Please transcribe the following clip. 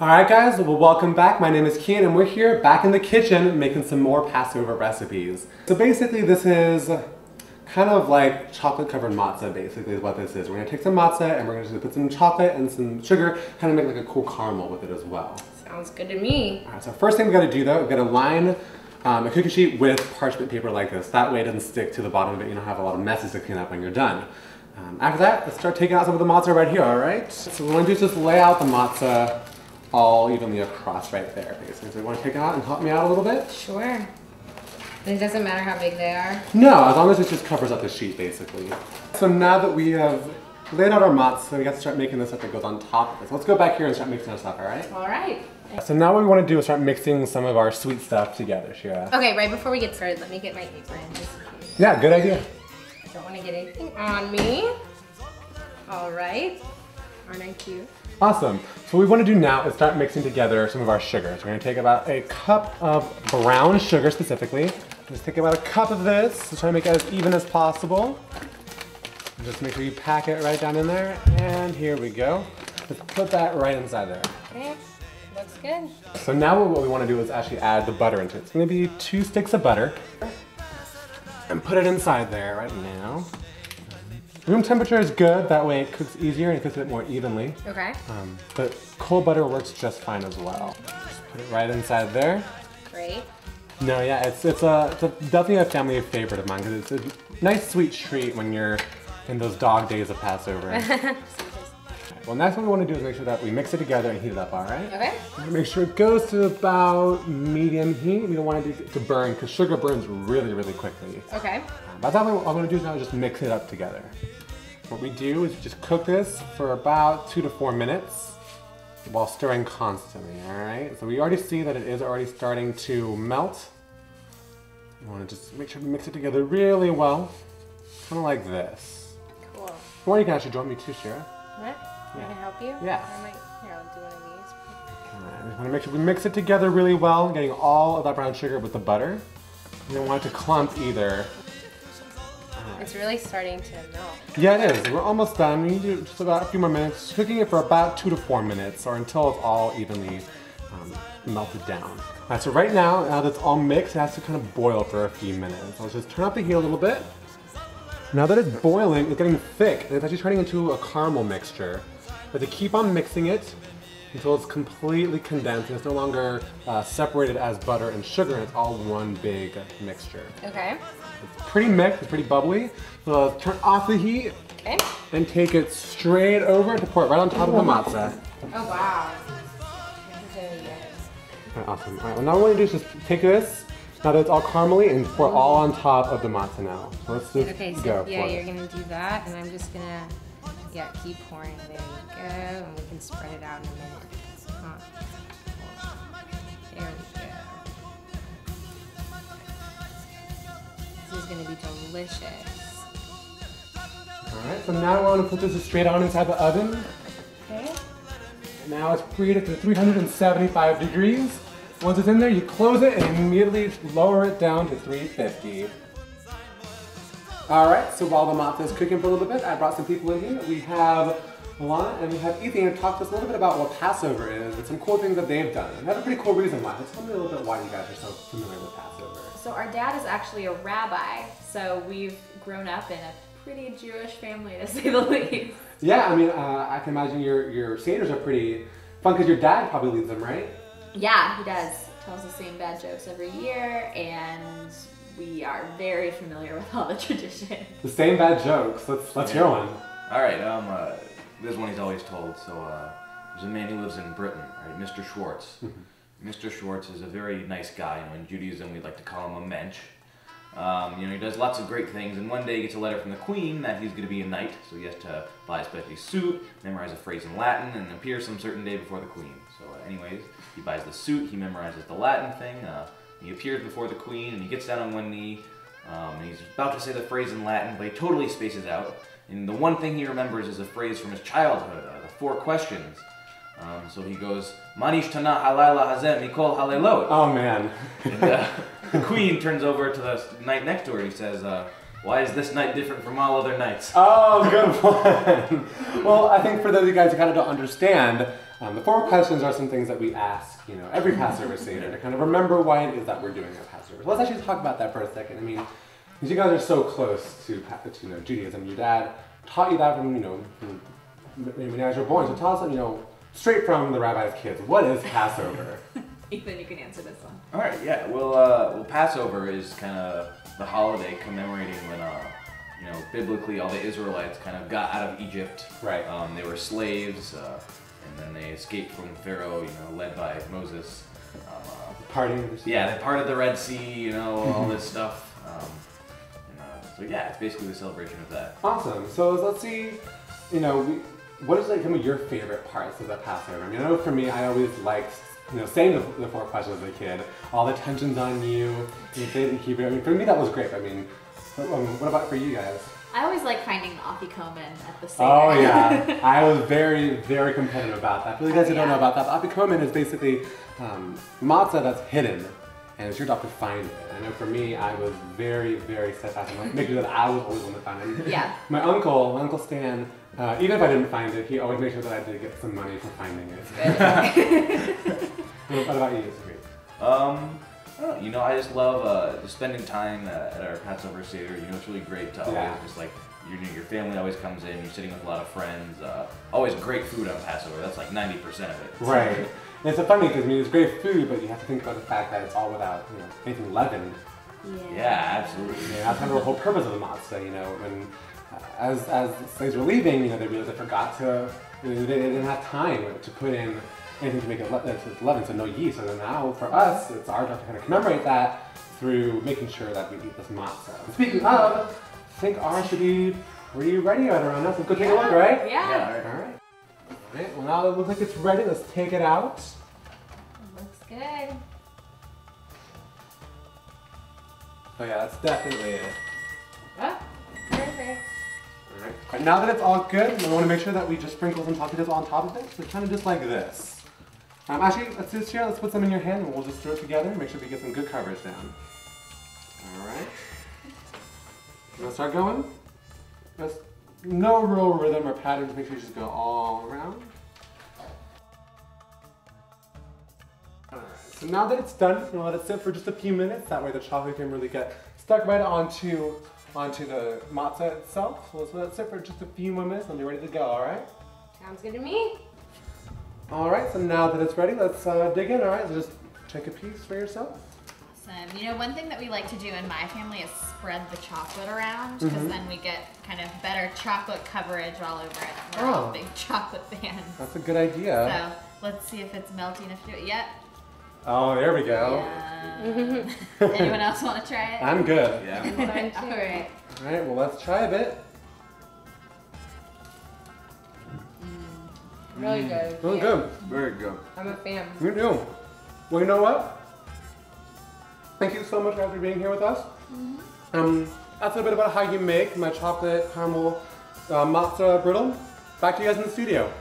Alright guys, well welcome back. My name is Kian and we're here back in the kitchen making some more Passover recipes. So basically this is kind of like chocolate covered matzah basically is what this is. We're going to take some matzah and we're going to put some chocolate and some sugar, kind of make like a cool caramel with it as well. Sounds good to me. Alright, so first thing we got to do though, we've got to line a cookie sheet with parchment paper like this. That way it doesn't stick to the bottom of it. You don't have a lot of messes to clean up when you're done. After that, let's start taking out some of the matzah right here, alright? So what we want to do is just lay out the matzah all evenly across right there, basically. So you want to take it out and help me out a little bit? Sure. And it doesn't matter how big they are? No, as long as it just covers up the sheet, basically. So now that we have laid out our matzah, we got to start making this stuff that goes on top of this. Let's go back here and start mixing our stuff, alright? Alright. So now what we want to do is start mixing some of our sweet stuff together, Shira. Okay, right before we get started, let me get my apron. Yeah, good idea. I don't want to get anything on me. Alright. Aren't I cute? Awesome. So what we want to do now is start mixing together some of our sugars. We're going to take about a cup of brown sugar specifically. Just take about a cup of this to try to make it as even as possible. And just make sure you pack it right down in there. And here we go. Just put that right inside there. Okay, looks good. So now what we want to do is actually add the butter into it. It's going to be 2 sticks of butter. And put it inside there right now. Room temperature is good, that way it cooks easier and it cooks a bit more evenly. Okay. But cold butter works just fine as well. Just put it right inside there. Great. No, yeah, it's definitely a family favorite of mine because it's a nice sweet treat when you're in those dog days of Passover. Okay, well, next what we want to do is make sure that we mix it together and heat it up, all right? Okay. Make sure it goes to about medium heat. We don't want it to burn because sugar burns really, really quickly. Okay. That's all I'm going to do now is just mix it up together. What we do is just cook this for about 2 to 4 minutes while stirring constantly, alright? So we already see that it is already starting to melt. You want to just make sure we mix it together really well, kind of like this. Cool. Or you can actually join me too, Shira. What? Yeah. Can I help you? Yeah. Here, I'll do one of these. Alright, we want to make sure we mix it together really well, getting all of that brown sugar with the butter. You don't want it to clump either. It's really starting to melt. Yeah, it is. We're almost done. We need to do just about a few more minutes. Cooking it for about 2 to 4 minutes or until it's all evenly melted down. Alright, so right now that it's all mixed, it has to kind of boil for a few minutes. Let's just turn up the heat a little bit. Now that it's boiling, it's getting thick. It's actually turning into a caramel mixture. But to keep on mixing it until it's completely condensed and it's no longer separated as butter and sugar, and it's all one big mixture. Okay. It's pretty mixed, it's pretty bubbly. So let's turn off the heat. Okay. And take it straight over to pour it right on top of the matzah. Oh wow. Alright, awesome. Alright, well now what we're going to do is just take this, now that it's all caramely, and pour it all on top of the matzah now. So let's just go. Yeah, you're going to do that, and I'm just going to, keep pouring. There you go, and we can spread it out in a minute. There we go. This is going to be delicious. Alright, so now we're going to put this straight on inside the oven. Okay. Now it's preheated to 375 degrees. Once it's in there, you close it and immediately lower it down to 350. Alright, so while the matzah is cooking for a little bit, I brought some people in here. We have Alana and we have Ethan to talk to us a little bit about what Passover is and some cool things that they've done. And they have a pretty cool reason why. Tell me a little bit why you guys are so familiar with Passover. So our dad is actually a rabbi, so we've grown up in a pretty Jewish family, to say the least. Yeah, I mean, I can imagine your Seder's are pretty fun because your dad probably leads them, right? Yeah, he does. Tells the same bad jokes every year, and we are very familiar with all the traditions. The same bad jokes. Let's hear one. All right, this one he's always told. So there's a man who lives in Britain, right? Mr. Schwartz. Mr. Schwartz is a very nice guy. You know, in Judaism, we like to call him a mensch. You know, he does lots of great things, and one day he gets a letter from the Queen that he's going to be a knight, so he has to buy a special suit, memorize a phrase in Latin, and appear some certain day before the Queen. So anyways, he buys the suit, he memorizes the Latin thing, he appears before the Queen, and he gets down on one knee, and he's about to say the phrase in Latin, but he totally spaces out, and the one thing he remembers is a phrase from his childhood, the 4 questions. So he goes, Manish tana halayla hazem mikol halelot. Oh man. And the Queen turns over to the knight next to her and he says, why is this night different from all other nights? Oh, good one. Well, I think for those of you guys who kind of don't understand, The 4 questions are some things that we ask, every Passover Seder to kind of remember why it is that we're doing our Passover. So let's actually talk about that for a second. I mean, because you guys are so close to Judaism. Your dad taught you that from, when you guys were born. So tell us, straight from the rabbi's kids, what is Passover? Ethan, you can answer this one. All right, yeah. Well, Passover is kind of the holiday commemorating when, biblically all the Israelites kind of got out of Egypt. Right. They were slaves, and then they escaped from Pharaoh, led by Moses. Yeah, they parted the Red Sea, all this stuff. So yeah, it's basically the celebration of that. Awesome. So let's see, what is like some of your favorite parts of the Passover? I mean, I know for me, I always liked, saying the 4 questions as a kid. All the tensions on you, you say it in Hebrew. I mean, for me that was great. I mean, what about for you guys? I always like finding Afikomen at the Seder. Oh yeah, I was very, very competitive about that. For you guys who don't know about that, Afikomen is basically matzah that's hidden, and it's your job to find it. I know for me, I was very, very steadfast in making sure that I was always the one to find it. Yeah. My uncle Stan, even if I didn't find it, he always made sure that I did get some money for finding it. What about you, Sri? I just love just spending time at our Passover Seder. It's really great to always just like, your family always comes in, you're sitting with a lot of friends. Always great food on Passover. That's like 90% of it. Right. And it's so funny because it's great food, but you have to think about the fact that it's all without anything leavened. Yeah, absolutely. That's kind of the whole purpose of the matzah. When as the slaves were leaving, they realized they forgot to, they didn't have time to put in anything to make it leaven, so no yeast. So then now for us, it's our job to kind of commemorate that through making sure that we eat this matzah. And speaking of, I think ours should be pretty ready right around now. So go take a look, right? Yeah. All right. Alright, well now it looks like it's ready, let's take it out. Looks good. Oh yeah, that's definitely it. Oh, perfect. Alright, but now that it's all good, we want to make sure that we just sprinkle some chocolate on top of it. So kind of just like this. Actually, let's do this here, let's put some in your hand and we'll just throw it together and make sure we get some good coverage down. Alright. You want to start going? Just no real rhythm or pattern, just make sure you just go all around. Alright, so now that it's done, we'll let it sit for just a few minutes. That way the chocolate can really get stuck right onto the matzah itself. So let's let it sit for just a few more minutes and be ready to go, alright? Sounds good to me. Alright, so now that it's ready, let's dig in, alright? So just take a piece for yourself. Awesome. One thing that we like to do in my family is spread the chocolate around, because then we get kind of better chocolate coverage all over it. We're all big chocolate fans. That's a good idea. So let's see if it's melty enough to do it yet. Oh, there we go. Yeah. Anyone else want to try it? I'm good. Yeah. All right. Alright, well let's try a bit. Really good. Really good. Very good. I'm a fan. You do. Well, you know what? Thank you so much guys for being here with us. That's a bit about how you make my chocolate caramel matzah brittle. Back to you guys in the studio.